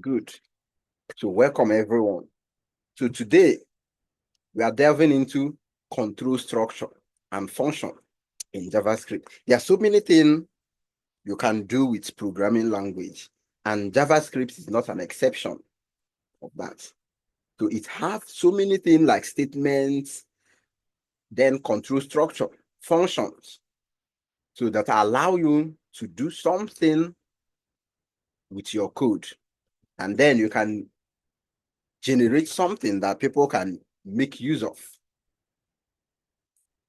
Good. So welcome everyone. So today we are delving into control structure and function in JavaScript. There are so many things you can do with programming language, and JavaScript is not an exception of that. So it has so many things like statements, then control structure, functions, so that allow you to do something with your code. And then you can generate something that people can make use of,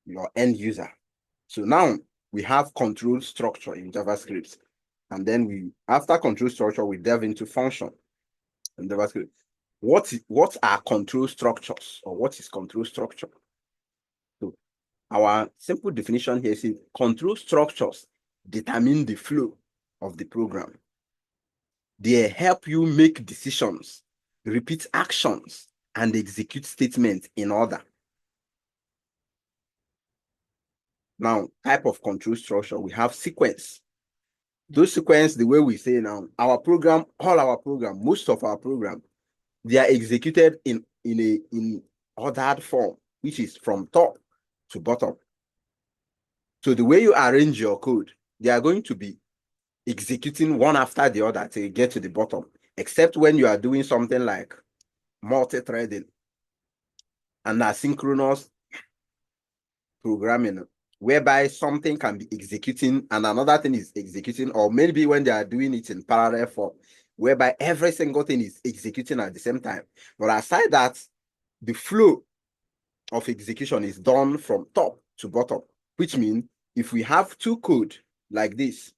your end user. So now we have control structure in JavaScript. And then after control structure, we delve into function in JavaScript. What are control structures, or what is control structure? So our simple definition here is control structures determine the flow of the program. They help you make decisions, repeat actions, and execute statements in order. Now, type of control structure, we have sequence. Those sequence, the way we say now, our program, most of our program, they are executed in ordered form, which is from top to bottom. So the way you arrange your code, they are going to be executing one after the other till you get to the bottom, except when you are doing something like multi-threading and asynchronous programming, whereby something can be executing and another thing is executing, or maybe when they are doing it in parallel form, whereby every single thing is executing at the same time. But aside that, the flow of execution is done from top to bottom, which means if we have two code like this,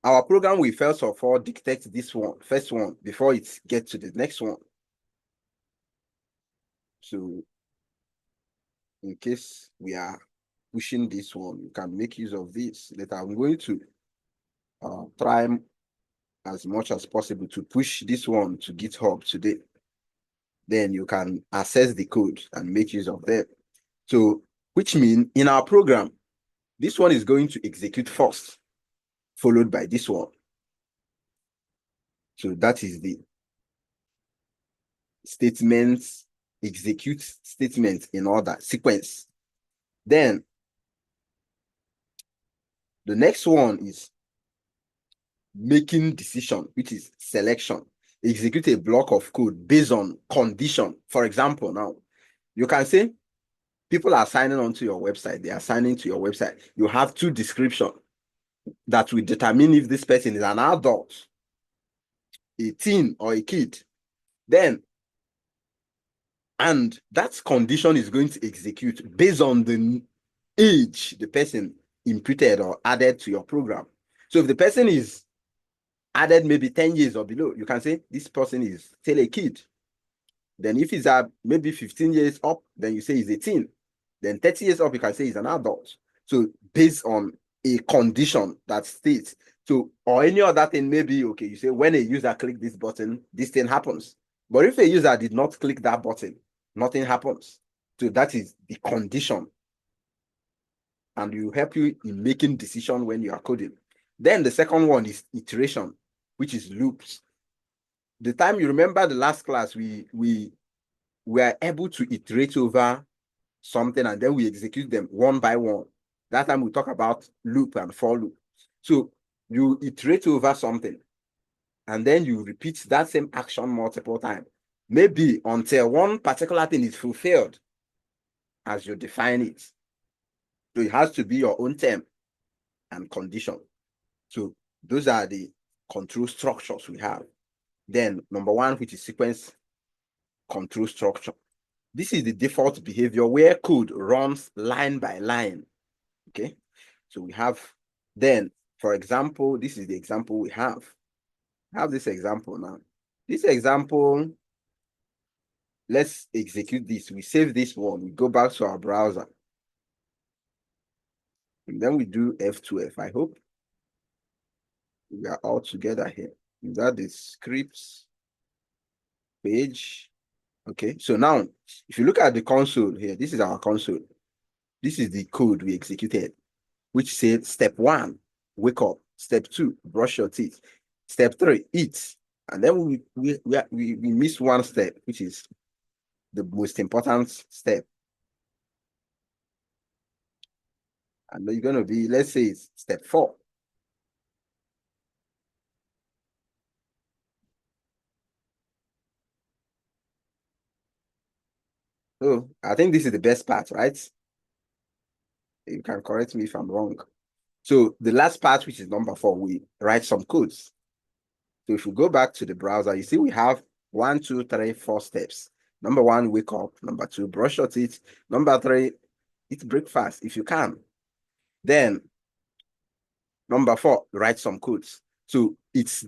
our program will first of all detect this first one, before it gets to the next one. So in case we are pushing this one, you can make use of this later. I'm going to try as much as possible to push this one to GitHub today. Then you can access the code and make use of them. So, which means in our program, this one is going to execute first, followed by this one. So that is the statements, execute statements in order, sequence. Then the next one is making decision, which is selection. Execute a block of code based on condition. For example, now you can say people are signing onto your website. They are signing to your website. You have two descriptions that will determine if this person is an adult, a teen, or a kid. Then, and that condition is going to execute based on the age the person imputed or added to your program. So if the person is added maybe 10 years or below, you can say this person is still a kid. Then if he's maybe 15 years up, then you say he's a teen. Then 30 years up, you can say he's an adult. So based on a condition that states, so, or any other thing, maybe, okay, you say when a user click this button, this thing happens. But if a user did not click that button, nothing happens. So that is the condition. And will help you in making decision when you are coding. Then the second one is iteration, which is loops. The time you remember the last class, we were able to iterate over something and then we execute them one by one. That time we talk about loop and for loop. So you iterate over something and then you repeat that same action multiple times, maybe until one particular thing is fulfilled as you define it. So it has to be your own term and condition. So those are the control structures we have. Then number one, which is sequence control structure. This is the default behavior where code runs line by line. Okay, so we have, then, for example, this is the example we have. I have this example now. This example, let's execute this. We save this one. We go back to our browser. And then we do F12. I hope we are all together here. Is that the scripts page? Okay, so now, if you look at the console here, this is our console. This is the code we executed, which said step 1, wake up. Step 2, brush your teeth. Step 3, eat. And then we miss one step, which is the most important step. And you're going to be, let's say it's step 4. So I think this is the best part, right? You can correct me if I'm wrong. So the last part, which is number 4, we write some codes. So if we go back to the browser, you see we have 1, 2, 3, 4 steps. Number 1, wake up. Number 2, brush your teeth. Number 3, eat breakfast if you can. Then number 4, write some codes. So it's,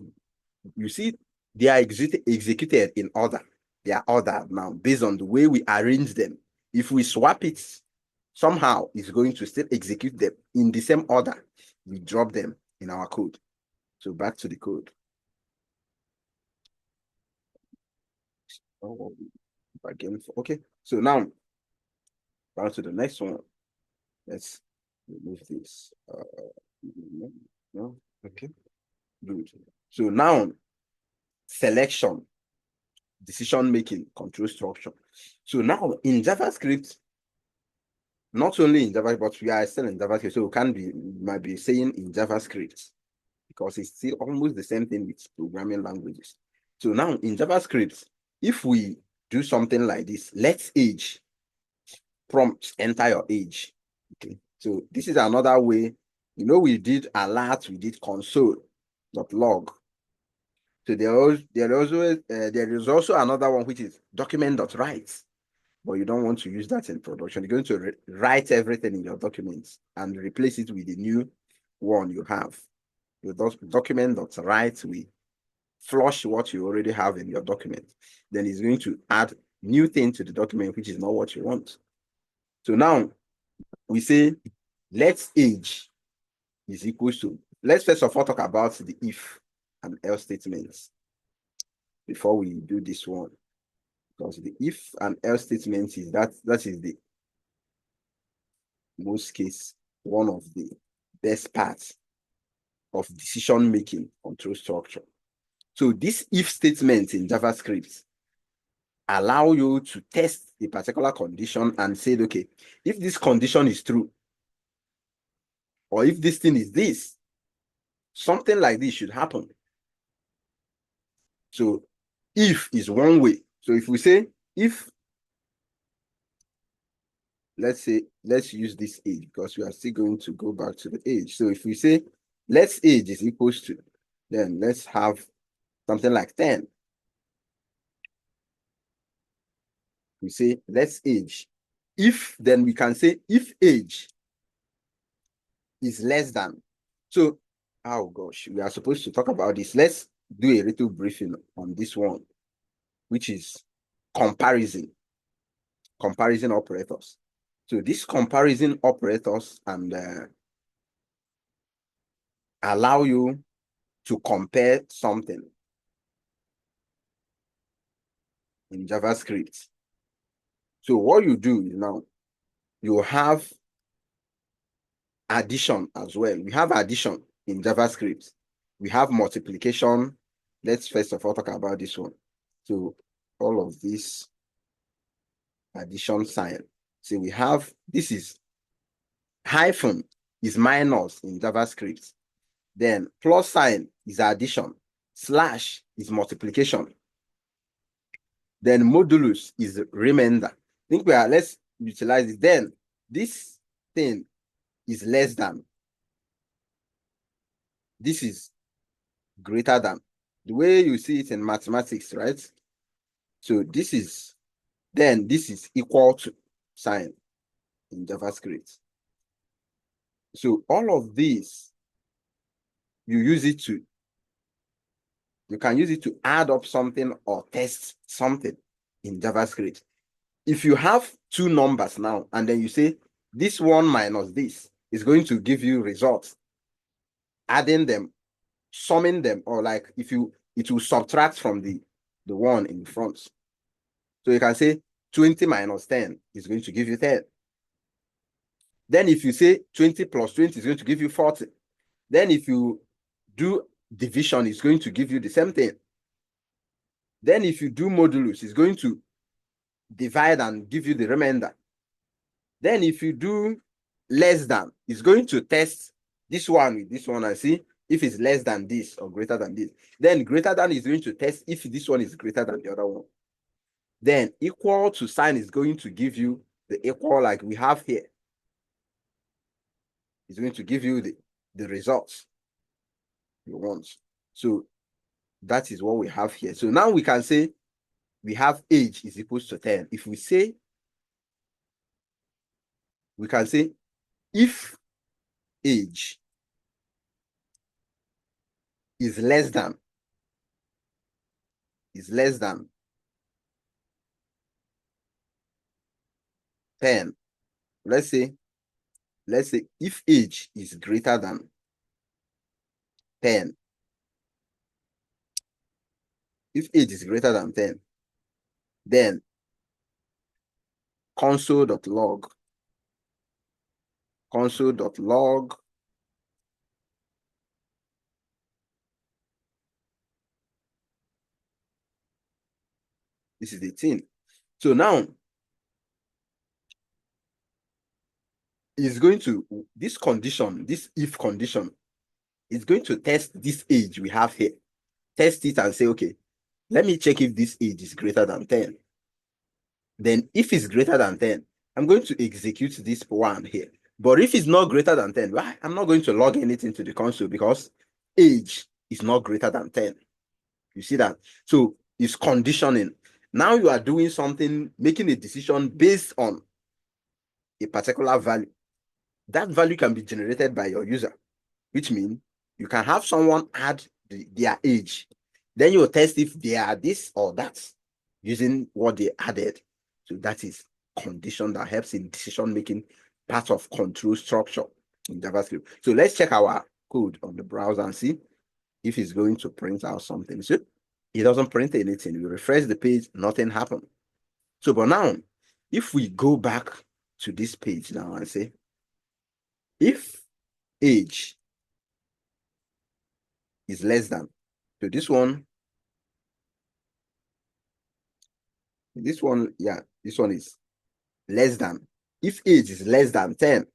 you see, they are executed in order. They are ordered now based on the way we arrange them. If we swap it, somehow it's going to still execute them in the same order. We drop them in our code. So back to the code. Oh, again, okay. So now, back to the next one. Let's remove this. No, okay, good. So now, selection, decision making, control structure. So now in JavaScript, not only in JavaScript, but we are still in JavaScript, so we might be saying in JavaScript because it's still almost the same thing with programming languages. So now in JavaScript, if we do something like this, let's age, prompt, enter your age. Okay, so this is another way. You know, we did alert, we did console.log. So there is also another one which is document.write, but you don't want to use that in production. You're going to write everything in your documents and replace it with the new one you have. Your document.write, we flush what you already have in your document. Then it's going to add new thing to the document, which is not what you want. So now we say let's age is equals to, let's first of all talk about the if and else statements before we do this one. Because the if and else statement is that is the most case one of the best parts of decision making control structure. So this if statement in JavaScript allow you to test a particular condition and say, okay, if this condition is true, or if this thing is this, something like this should happen. So if is one way. So if we say if, let's say, let's use this age because we are still going to go back to the age. So if we say let's age is equals to, then let's have something like 10. We say let's age. If, then we can say if age is less than. So, oh gosh, we are supposed to talk about this. Let's do a little briefing on this one, which is comparison operators. So these comparison operators and allow you to compare something in JavaScript. So what you do is now you have addition as well. We have addition in JavaScript. We have multiplication. Let's first of all talk about this one. So all of this addition sign. So we have, this is hyphen is minus in JavaScript. Then plus sign is addition. Slash is multiplication. Then modulus is remainder. I think let's utilize it. Then this thing is less than. This is greater than. The way you see it in mathematics, right? So this is, then this is equal to sign in JavaScript. So all of these, you can use it to add up something or test something in JavaScript. If you have two numbers now, and then you say this one minus this is going to give you results, adding them, summing them, or like it will subtract from the one in front. So you can say 20 minus 10 is going to give you 10. Then if you say 20 plus 20 is going to give you 40. Then if you do division, it's going to give you the same thing. Then if you do modulus, it's going to divide and give you the remainder. Then if you do less than, it's going to test this one with this one and see if it's less than this or greater than this. Then greater than is going to test if this one is greater than the other one. Then equal to sign is going to give you the equal like we have here. It's going to give you the results you want. So that is what we have here. So now we can say we have age is equals to 10. If we say, we can say if age is less than 10, let's say if age is greater than 10, if age is greater than 10, then console.log this is the thing. So now is going to, this condition, this if condition, is going to test this age we have here. Test it and say, okay, let me check if this age is greater than 10. Then if it's greater than 10, I'm going to execute this one here. But if it's not greater than 10, well, I'm not going to log anything to the console because age is not greater than 10. You see that? So it's conditioning. Now you are doing something, making a decision based on a particular value. That value can be generated by your user, which means you can have someone add their age. Then you'll test if they are this or that using what they added. So that is condition that helps in decision making, part of control structure in JavaScript. So let's check our code on the browser and see if it's going to print out something. So it doesn't print anything. We refresh the page, nothing happened. So but now, if we go back to this page now and say, if age is less than, so this one, yeah, this one is less than. If age is less than 10,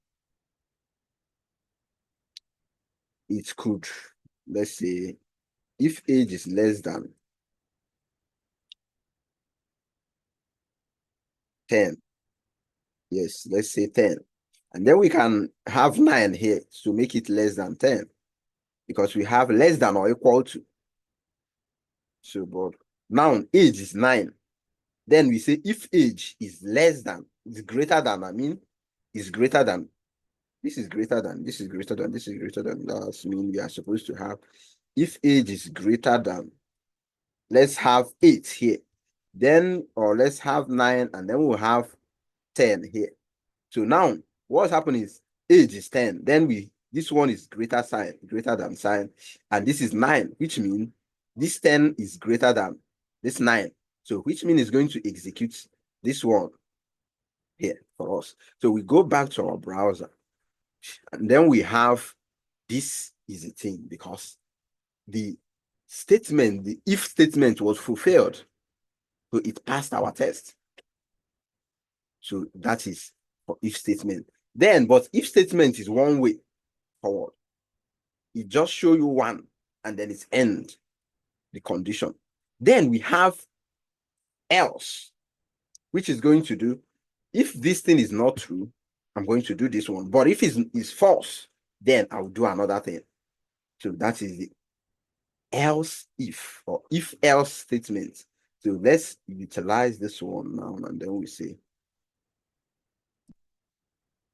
it could, let's say, if age is less than 10, yes, let's say 10. And then we can have 9 here to make it less than 10, because we have less than or equal to. So, but now age is 9. Then we say if age is less than, is greater than, I mean, is greater than, this is greater than, this is greater than, this is greater than, that's mean we are supposed to have, if age is greater than, let's have 8 here. Then, or let's have 9, and then we'll have 10 here. So now, what's happening is age is 10. Then this one is greater than sign, and this is 9, which means this 10 is greater than this 9. So which means it's going to execute this one here for us. So we go back to our browser, and then we have, this is a thing because the statement, the if statement was fulfilled. So it passed our test. So that is for if statement. Then, but if statement is one way forward. It just show you one, and then it's end the condition. Then we have else, which is going to do, if this thing is not true, I'm going to do this one. But if it's false, then I'll do another thing. So that is the else if, or if else statement. So let's utilize this one now, and then we say,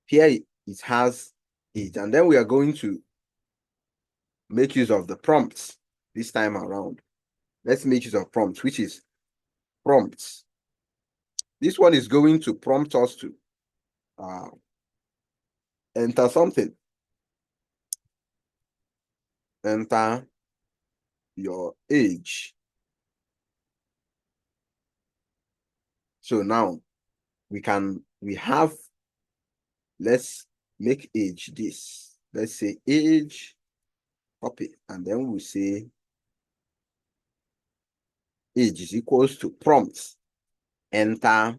here it has it, and then we are going to make use of the prompts this time around. Let's make use of prompts, which is prompts. This one is going to prompt us to enter something. Enter your age. So now we have, let's make age this. Let's say age copy, and then we say age is equals to prompt. Enter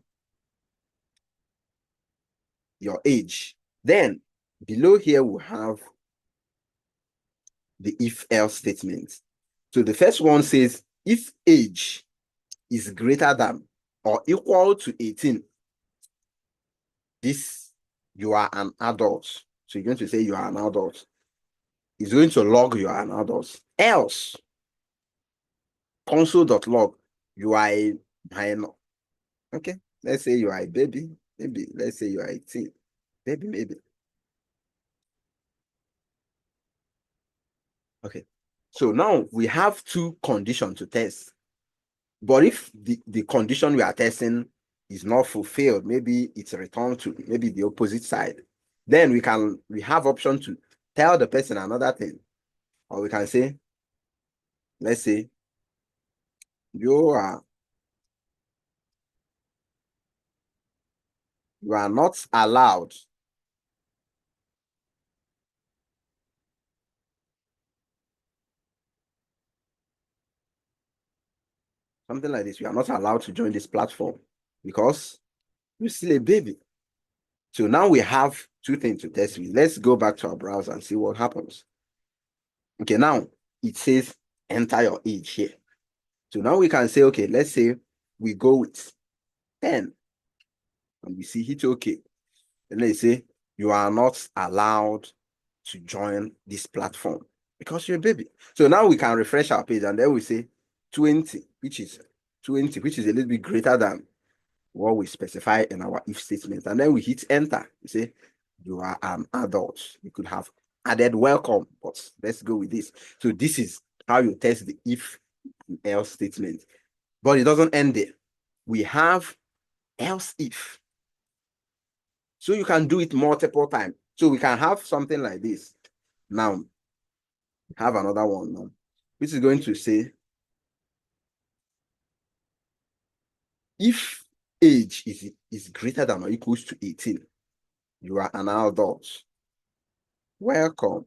your age. Then below here we have the if else statement. So the first one says if age is greater than or equal to 18, this you are an adult. So you're going to say you are an adult. It's going to log you are an adult. Else, console.log, you are a minor. Okay, let's say you are a baby. Maybe let's say you are 18. Maybe. Okay, so now we have two conditions to test. But if the condition we are testing is not fulfilled, maybe it's returned to maybe the opposite side, then we have option to tell the person another thing. Or we can say, let's say, you are not allowed something like this. You are not allowed to join this platform because you're still a baby. So now we have two things to test with. Let's go back to our browser and see what happens. Okay, now it says enter your age here. So now we can say, okay, let's say we go with 10 and we see hit okay. And they say you are not allowed to join this platform because you're a baby. So now we can refresh our page and then we say 20, which is a little bit greater than what we specify in our if statement. And then we hit enter. We say you are an adult. You could have added welcome, but let's go with this. So this is how you test the if and else statement. But it doesn't end there. We have else if. So you can do it multiple times. So we can have something like this. Now, have another one now, which is going to say, if age is greater than or equals to 18, you are an adult. Welcome.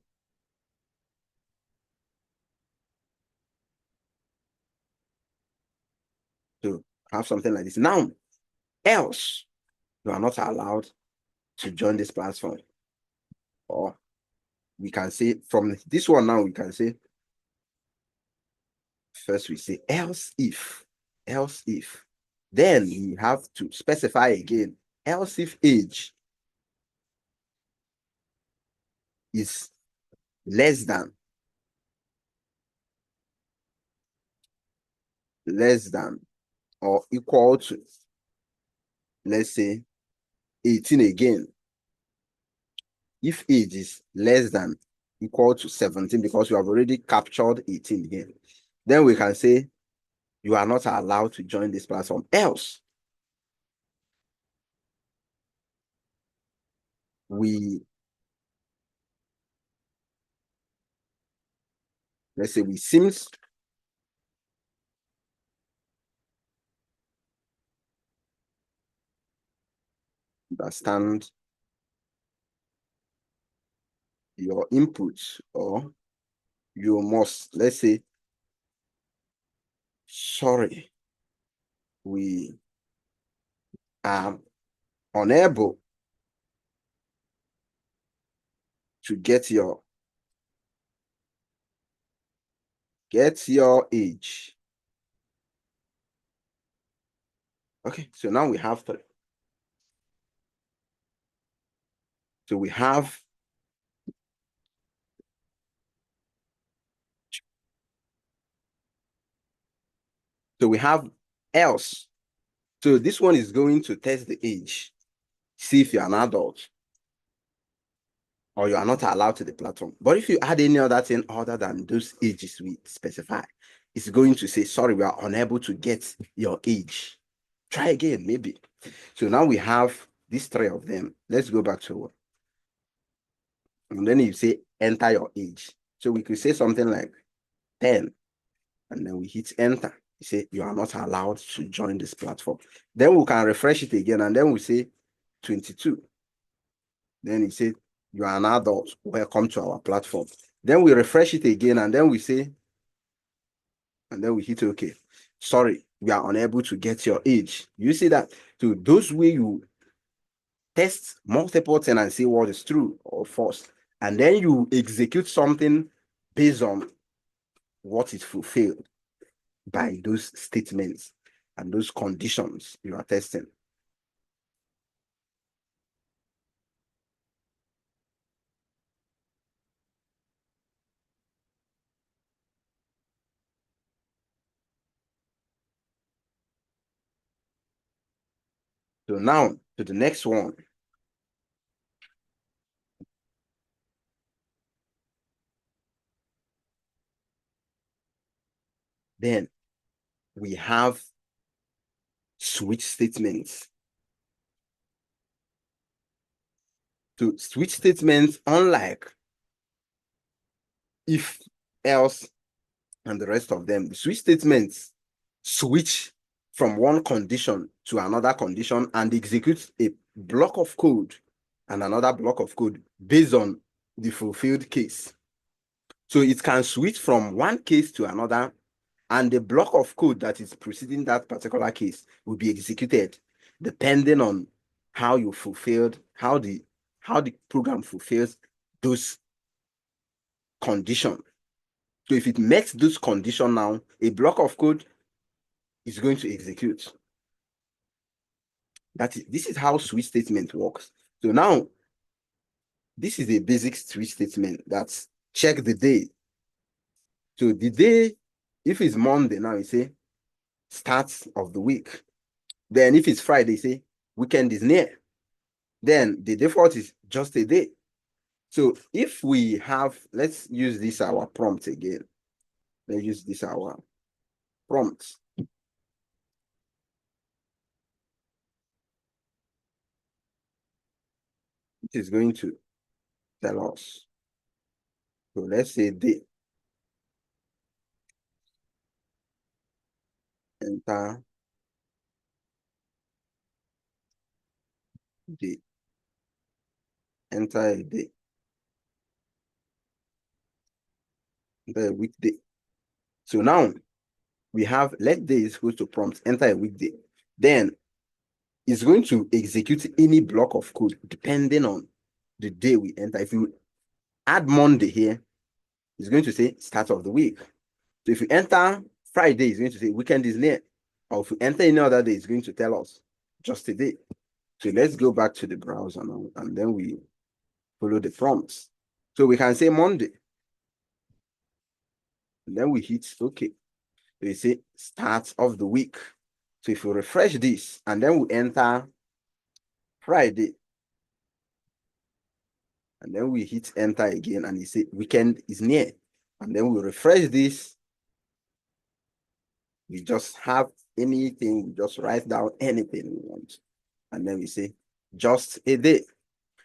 To have something like this. Now, else, you are not allowed to join this platform. Or we can say from this one now, we can say, first we say else if. Then we have to specify again, else if age is less than or equal to, let's say, 18 again. If age is less than equal to 17, because you have already captured 18 here, then we can say you are not allowed to join this platform. Else, let's say we seems understand your input, or you must, let's say, sorry, we are unable to get your age. Okay, so now we have three. So we have else. So this one is going to test the age, see if you're an adult or you are not allowed to the platform. But if you add any other thing other than those ages we specify, it's going to say, sorry, we are unable to get your age. Try again, maybe. So now we have these three of them. Let's go back to, and then you say enter your age. So we could say something like 10, and then we hit enter. You say you are not allowed to join this platform. Then we can refresh it again, and then we say 22. Then you say you are an adult. Welcome to our platform. Then we refresh it again, and then we say, and then we hit OK. Sorry, we are unable to get your age. You see that? So those way you test multiple things and see what is true or false. And then you execute something based on what is fulfilled by those statements and those conditions you are testing. So now to the next one. Then we have switch statements. So switch statements, unlike if, else, and the rest of them, the switch statements switch from one condition to another condition and execute a block of code and another block of code based on the fulfilled case. So it can switch from one case to another, and the block of code that is preceding that particular case will be executed depending on how you fulfilled, how the program fulfills those conditions. So if it makes those conditions now, a block of code is going to execute. This is how switch statement works. So now, this is a basic switch statement that's check the day. So the day, if it's Monday now, you say start of the week. Then if it's Friday, say weekend is near. Then the default is just a day. So if we have, let's use this our prompt again. Let's use this our prompt. It is going to tell us. So let's say day. Enter day. Enter a day. Enter a weekday. So now we have let day is equal to prompt, enter a weekday. Then it's going to execute any block of code depending on the day we enter. If you add Monday here, it's going to say start of the week. So if you enter Friday, it's going to say weekend is near. Or if you enter any other day, it's going to tell us just a day. So let's go back to the browser now, and then we follow the prompts. So we can say Monday. And then we hit OK. So we say start of the week. So if we refresh this, and then we enter Friday, and then we hit enter again, and you say weekend is near. And then we refresh this. We just have anything, we just write down anything we want. And then we say just a day.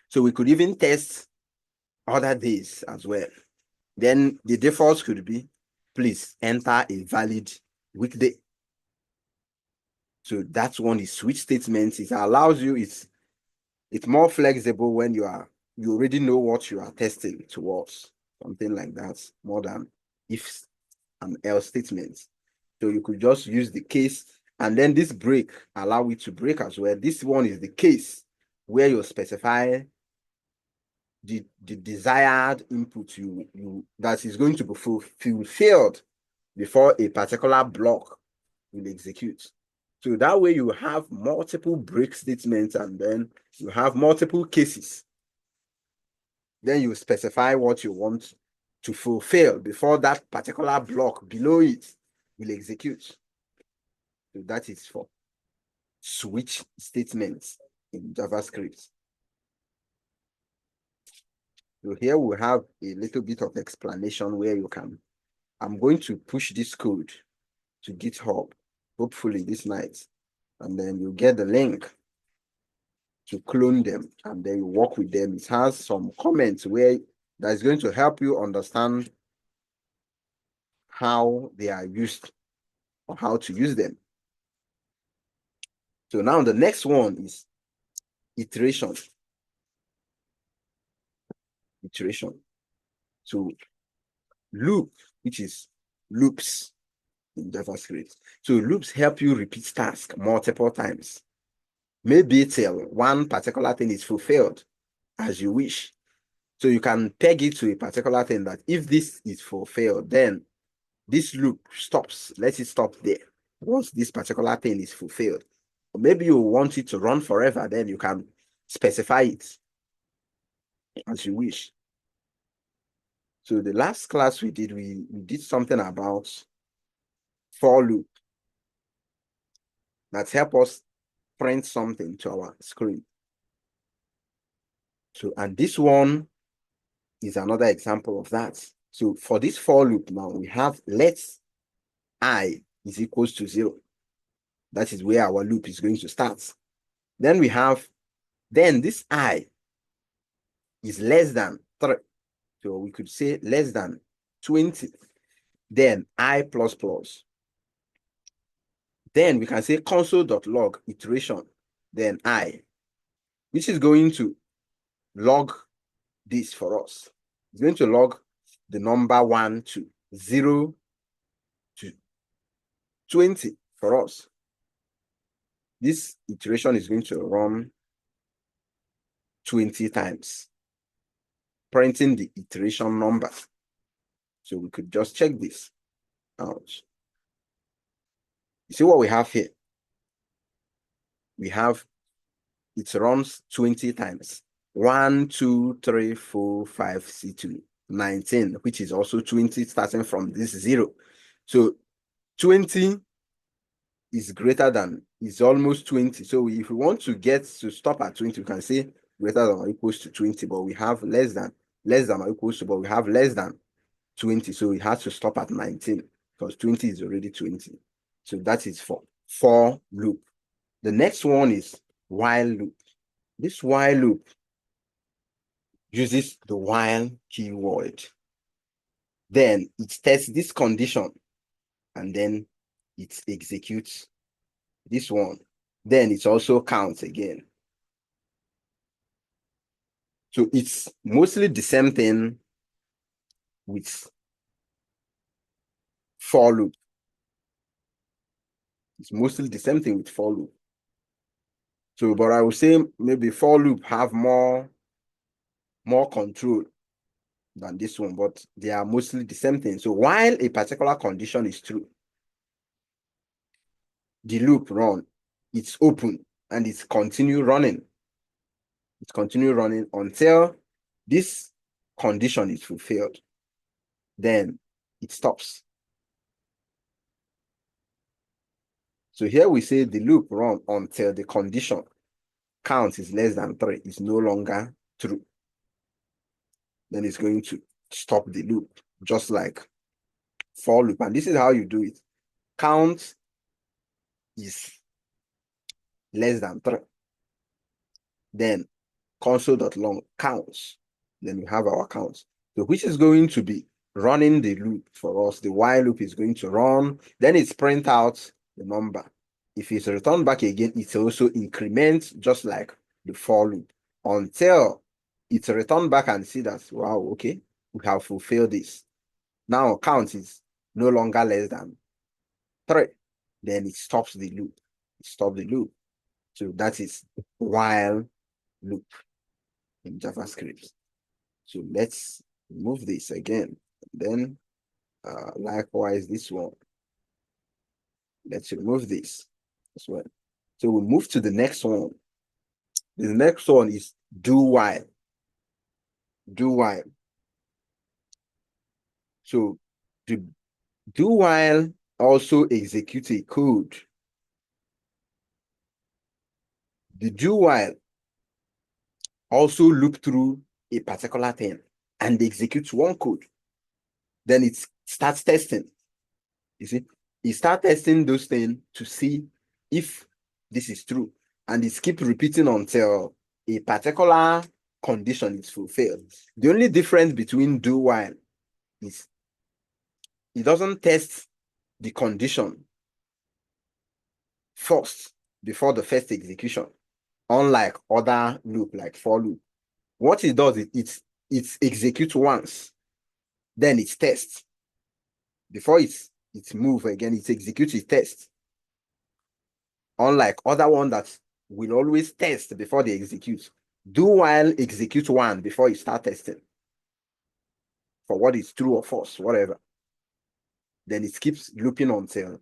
So we could even test other days as well. Then the default could be, please enter a valid weekday. So that's one is switch statements. It allows you, it's more flexible when you already know what you are testing towards, something like that, more than if and else statements. So you could just use the case, and then this break allow it to break as well. This one is the case where you specify the desired input that is going to be fulfilled before a particular block will execute. So that way you have multiple break statements, and then you have multiple cases. Then you specify what you want to fulfill before that particular block below it will execute. So that is for switch statements in JavaScript. So here we have a little bit of explanation where you can, I'm going to push this code to GitHub, hopefully this night, and then you get the link to clone them, and then you work with them. It has some comments where that is going to help you understand how they are used or how to use them. So now the next one is iteration. Iteration. So loop, which is loops in JavaScript. So loops help you repeat tasks multiple times, maybe till one particular thing is fulfilled as you wish. So you can peg it to a particular thing that if this is fulfilled, then this loop stops. Let it stop there once this particular thing is fulfilled. Or maybe you want it to run forever, then you can specify it as you wish. So the last class we did something about for loop that help us print something to our screen. So, and this one is another example of that. So for this for loop now, we have let I is equals to 0. That is where our loop is going to start. Then we have, then this I is less than 3. So we could say less than 20. Then I plus plus. Then we can say console.log iteration, then I, which is going to log this for us. It's going to log the number 1 to 0 to 20 for us. This iteration is going to run 20 times, printing the iteration number. So we could just check this out. You see what we have here? We have, it runs 20 times. 1, 2, 3, 4, 5, 6, 19, which is also 20 starting from this 0. So 20 is greater than, is almost 20. So if we want to get to stop at 20, we can say greater than or equals to 20, but we have less than or equals to, but we have less than 20. So we have to stop at 19 because 20 is already 20. So that is for loop. The next one is while loop. This while loop uses the while keyword. Then it tests this condition and then it executes this one. Then it also counts again. So it's mostly the same thing with for loop. It's mostly the same thing with for loop. So, but I would say maybe for loop have more control than this one, but they are mostly the same thing. So while a particular condition is true, the loop run, it's open and it's continue running. It's continue running until this condition is fulfilled. Then it stops. So here we say the loop run until the condition count is less than 3 is no longer true. Then it's going to stop the loop, just like for loop. And this is how you do it. Count is less than 3. Then console.log counts. Then we have our counts. So which is going to be running the loop for us. The while loop is going to run. Then it's print out the number. If it's returned back again, it also increments just like the for loop until it's returned back and see that, wow, okay, we have fulfilled this. Now count is no longer less than 3. Then it stops the loop. It stops the loop. So that is while loop in JavaScript. So let's move this again. Then likewise this one. Let's remove this as well. So we move to the next one. The next one is do while. Do while. So the do while also executes a code. The do while also loop through a particular thing and executes one code. Then it starts testing. You see, it starts testing those things to see if this is true. And it keeps repeating until a particular condition is fulfilled. The only difference between do while is it doesn't test the condition first before the first execution, unlike other loop like for loop. What it does is it executes once, then it tests. Before it move again, it executes its test. Unlike other one that will always test before they execute. Do while execute one before you start testing for what is true or false, whatever. Then it keeps looping until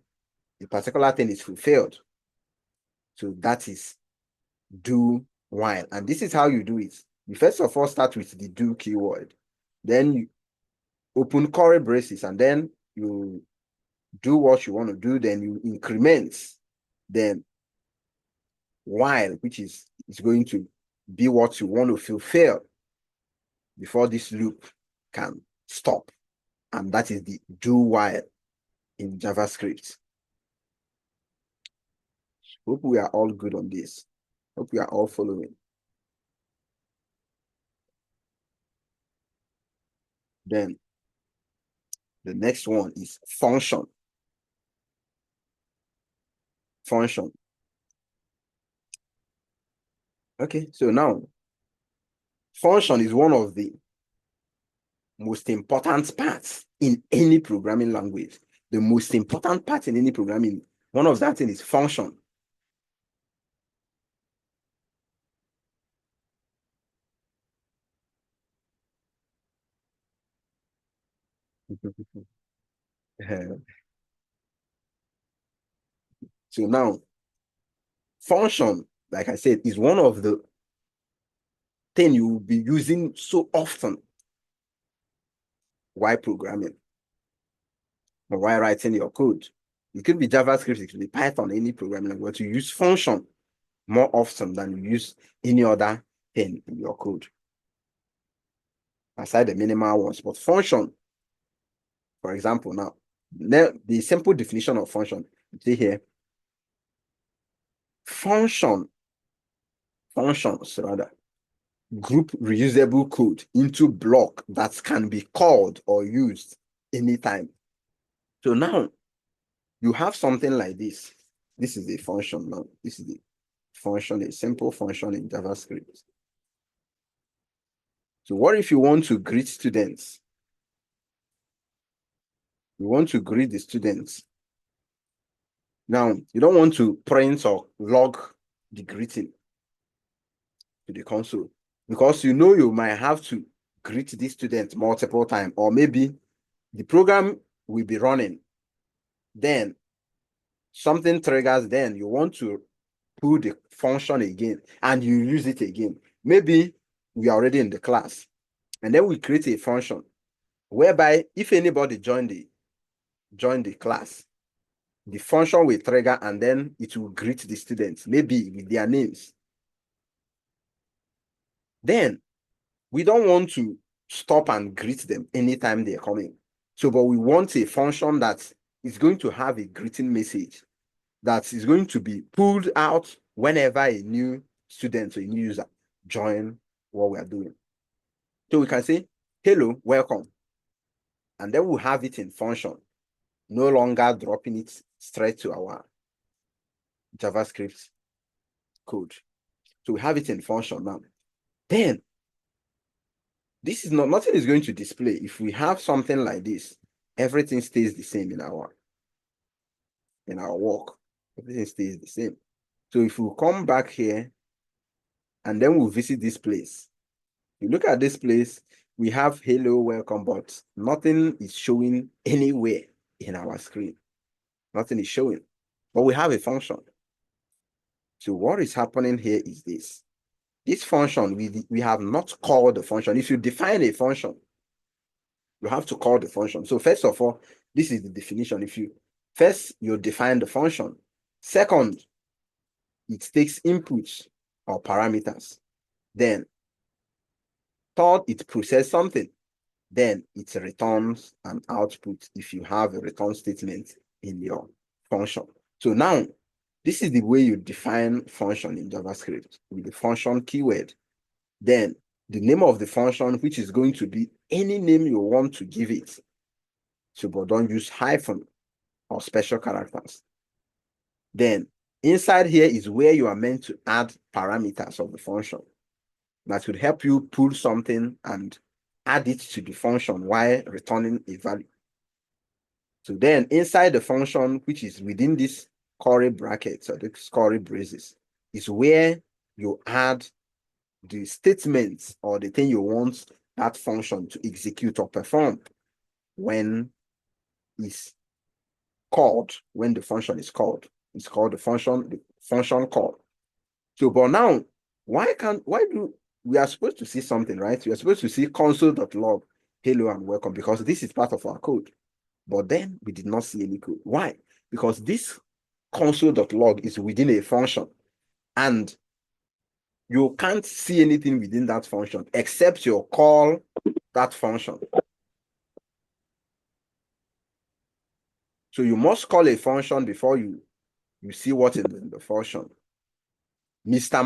a particular thing is fulfilled. So that is do while. And this is how you do it. You first of all start with the do keyword. Then you open curly braces, and then you do what you want to do. Then you increment. Then while, which is going to be what you want to fulfill before this loop can stop. And that is the do while in JavaScript. Hope we are all good on this. Hope we are all following. Then the next one is function. Function. Okay, so now function is one of the most important parts in any programming language. The most important part in any programming, one of that thing is function. So now, function, like I said, is one of the things you will be using so often while programming or while writing your code. It could be JavaScript, it could be Python, any programming language, but you use function more often than you use any other thing in your code, aside the minimal ones. But function, for example, now, the simple definition of function, you see here, functions rather, group reusable code into block that can be called or used anytime. So now you have something like this. This is a function now. This is the function, a simple function in JavaScript. So what if you want to greet students? You want to greet the students. Now, you don't want to print or log the greeting to the console because you know you might have to greet the student multiple times, or maybe the program will be running. Then something triggers, then you want to pull the function again and you use it again. Maybe we are already in the class and then we create a function whereby if anybody join the class, the function will trigger and then it will greet the students, maybe with their names. Then we don't want to stop and greet them anytime they're coming. So, but we want a function that is going to have a greeting message that is going to be pulled out whenever a new student or a new user join what we are doing. So we can say, hello, welcome. And then we'll have it in function, no longer dropping it straight to our JavaScript code. So we have it in function now. Then this is nothing is going to display. If we have something like this, everything stays the same in our work. Everything stays the same. So if we come back here and then we'll visit this place, you look at this place, we have hello, welcome, but nothing is showing anywhere in our screen. Nothing is showing, but we have a function. So what is happening here is this. This function, we have not called the function. If you define a function, you have to call the function. So first of all, this is the definition. First, you define the function. Second, it takes inputs or parameters. Then, third, it processes something. Then it returns an output if you have a return statement in your function. So now, this is the way you define function in JavaScript with the function keyword. Then the name of the function, which is going to be any name you want to give it. So, but don't use hyphen or special characters. Then inside here is where you are meant to add parameters of the function that would help you pull something and add it to the function while returning a value. So then inside the function, which is within this curly brackets or the curly braces, is where you add the statements or the thing you want that function to execute or perform when it's called, when the function is called. It's called the function call. So, but now, why do we are supposed to see something, right? We are supposed to see console.log, hello and welcome, because this is part of our code. But then we did not see any code. Why? Because this console.log is within a function, and you can't see anything within that function except you call that function. So you must call a function before you see what is in the function. Mr.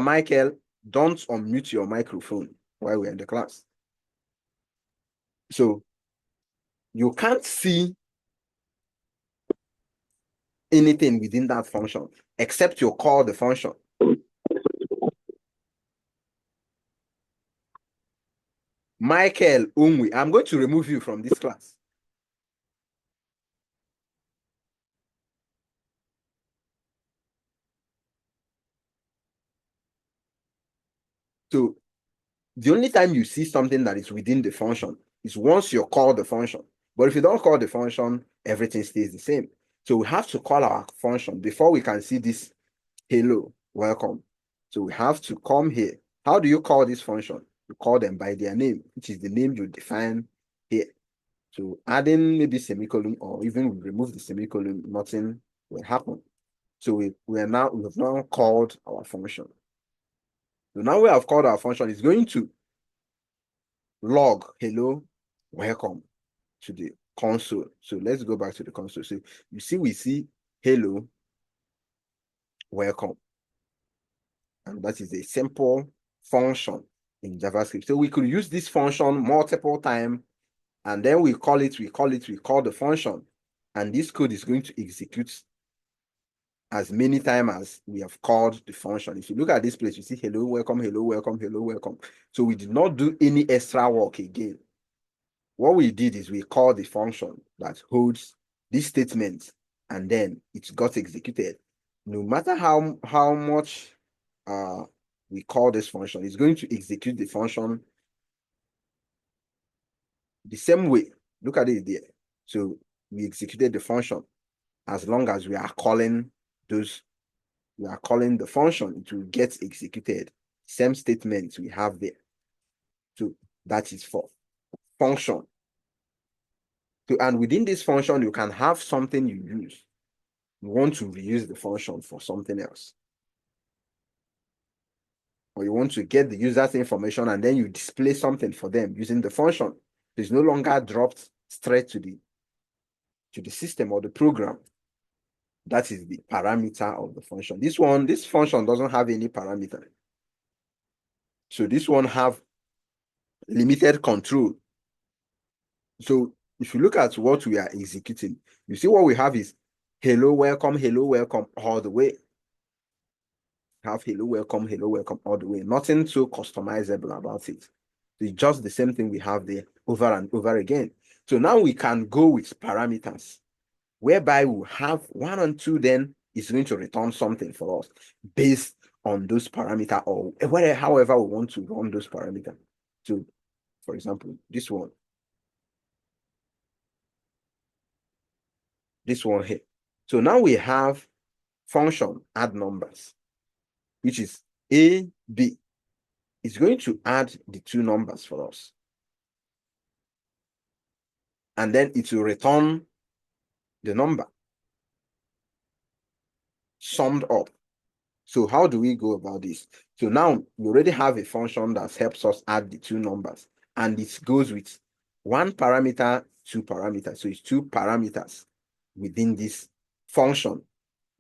Michael, don't unmute your microphone while we're in the class. So you can't see anything within that function except you call the function. Michael Umwe, I'm going to remove you from this class. So the only time you see something that is within the function is once you call the function. But if you don't call the function, everything stays the same. So we have to call our function before we can see this hello, welcome. So we have to come here. How do you call this function? You call them by their name, which is the name you define here. So adding maybe semicolon or even remove the semicolon, nothing will happen. So we have now called our function. So now we have called our function, it's going to log hello, welcome to the console. So let's go back to the console. So you see, we see hello, welcome. And that is a simple function in JavaScript. So we could use this function multiple times, and then we call the function. And this code is going to execute as many times as we have called the function. If you look at this place, you see hello, welcome, hello, welcome, hello, welcome. So we did not do any extra work again. What we did is we called the function that holds this statement, and then it got executed. No matter how much we call this function, it's going to execute the function the same way. Look at it there. So we executed the function as long as we are calling the function, it will get executed. Same statements we have there. So that is for function. So, and within this function, you can have something you use. You want to reuse the function for something else. Or you want to get the user's information and then you display something for them using the function. It's no longer dropped straight to the system or the program. That is the parameter of the function. This function doesn't have any parameter. So this one have limited control. So if you look at what we are executing, you see what we have is hello, welcome all the way. Have hello, welcome all the way. Nothing so customizable about it. It's just the same thing we have there over and over again. So now we can go with parameters, whereby we have 1 and 2, then it's going to return something for us based on those parameters, or however we want to run those parameters. So, for example, this one here. So now we have function add numbers, which is A, B. It's going to add the 2 numbers for us. And then it will return the number summed up. So how do we go about this? So now we already have a function that helps us add the 2 numbers, and it goes with 1 parameter, 2 parameters. So it's 2 parameters within this function.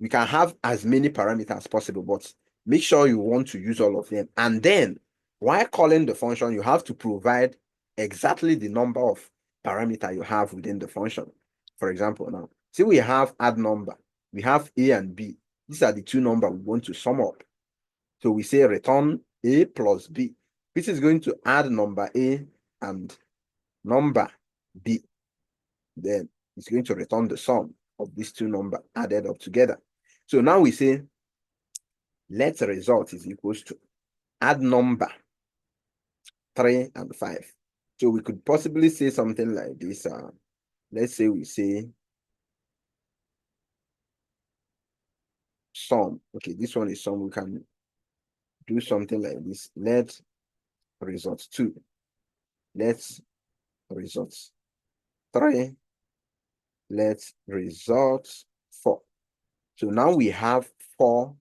We can have as many parameters as possible, but make sure you want to use all of them. And then while calling the function, you have to provide exactly the number of parameters you have within the function. For example, now, see we have add number. We have A and B. These are the 2 numbers we want to sum up. So we say return A plus B. which is going to add number A and number B. Then it's going to return the sum of these two numbers added up together. So now we say let result is equals to add number 3 and 5. So we could possibly say something like this. Let's say we say sum. Okay, this one is sum. We can do something like this. Let result 2. Let result 3. Let result 4. So now we have four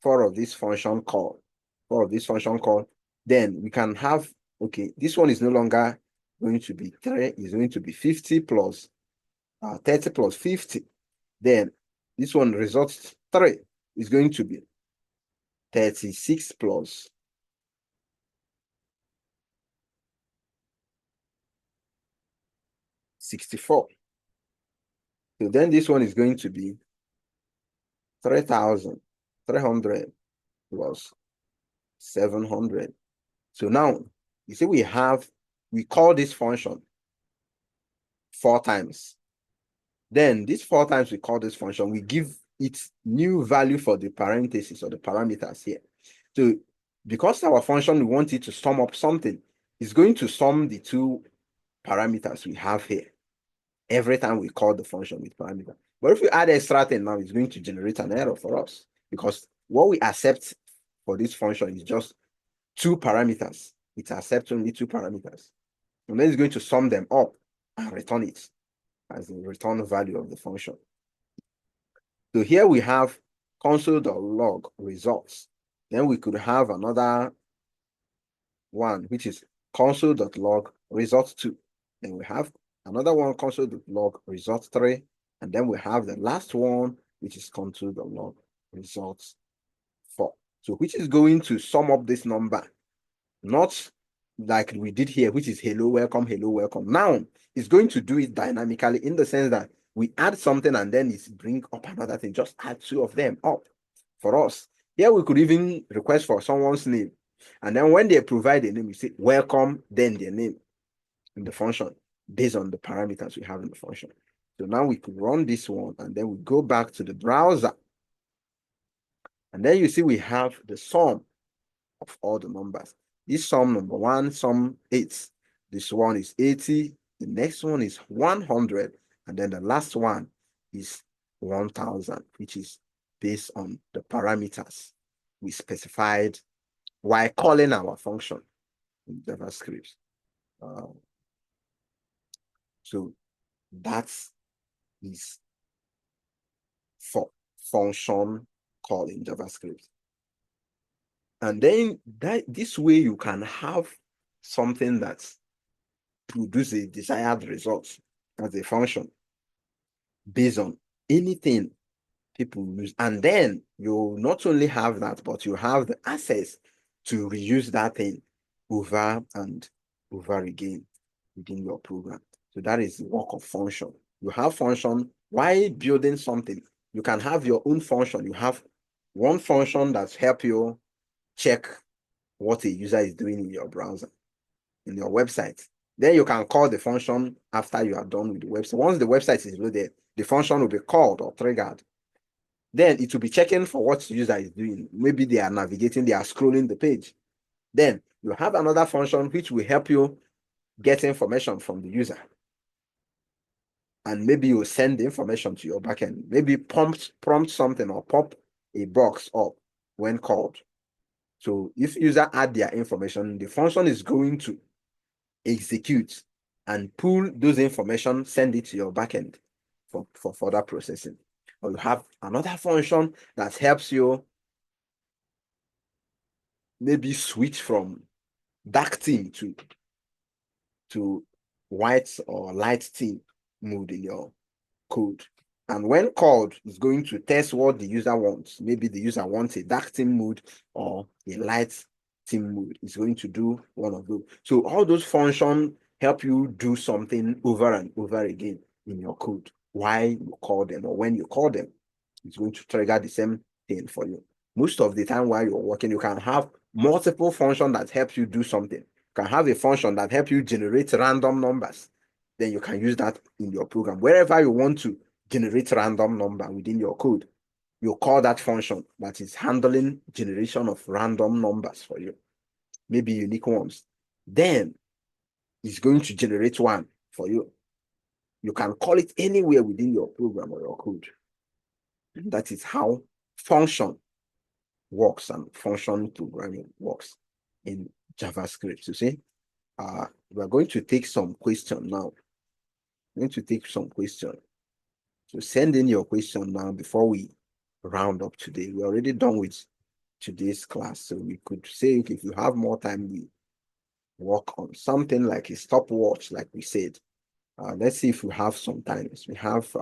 of this function call. 4 of this function call. Then we can have, okay, this one is no longer going to be 3, it's going to be 50 plus 30 plus 50. Then this one results 3 is going to be 36 plus 64. So then this one is going to be 3,300 plus 700. So now you see we call this function 4 times. Then this 4 times we call this function, we give it new value for the parentheses or the parameters here. So because our function, we want it to sum up something, it's going to sum the 2 parameters we have here every time we call the function with parameter. But if we add extra thing now, it's going to generate an error for us because what we accept for this function is just 2 parameters. It accepts only 2 parameters. And then it's going to sum them up and return it as the return value of the function. So here we have console.log results. Then we could have another one, which is console.log results 2. Then we have another one, console.log results 3. And then we have the last one, which is console.log results 4. So which is going to sum up this number, not like we did here, which is hello, welcome, hello, welcome. Now it's going to do it dynamically in the sense that we add something and then it's bring up another thing, just add 2 of them up for us. Here we could even request for someone's name. And then when they provide a name, we say welcome, then their name in the function based on the parameters we have in the function. So now we could run this one and then we go back to the browser. And then you see we have the sum of all the numbers. This sum number 1, sum 8. This one is 80. The next one is 100. And then the last one is 1000, which is based on the parameters we specified while calling our function in JavaScript. So that is for function call in JavaScript. And then this way you can have something that produces a desired result as a function based on anything people use. And then you not only have that, but you have the access to reuse that thing over and over again within your program. So that is the work of function. You have function while building something. You can have your own function. You have one function that help you check what a user is doing in your browser, in your website. Then you can call the function after you are done with the website. Once the website is loaded, the function will be called or triggered. Then it will be checking for what the user is doing. Maybe they are navigating, they are scrolling the page. Then you have another function which will help you get information from the user. And maybe you send the information to your backend. Maybe prompt something or pop a box up when called. So if user add their information, the function is going to execute and pull those information, send it to your backend for further processing. Or you have another function that helps you maybe switch from dark theme to white or light theme mode in your code. And when called, it's going to test what the user wants. Maybe the user wants a dark theme mode or a light theme mode. It's going to do one of those. So all those functions help you do something over and over again in your code. Why you call them or when you call them, it's going to trigger the same thing for you. most of the time while you're working, you can have multiple functions that help you do something. You can have a function that help you generate random numbers. Then you can use that in your program. Wherever you want to generate random number within your code, you call that function that is handling generation of random numbers for you, maybe unique ones. Then it's going to generate one for you. You can call it anywhere within your program or your code. That is how function works and function programming works in JavaScript. You see, we're going to take some question now. We're going to take some question. So send in your question now before we round up today. We're already done with today's class, so we could say, okay, if you have more time, we work on something like a stopwatch, like we said. Let's see if we have some time. We have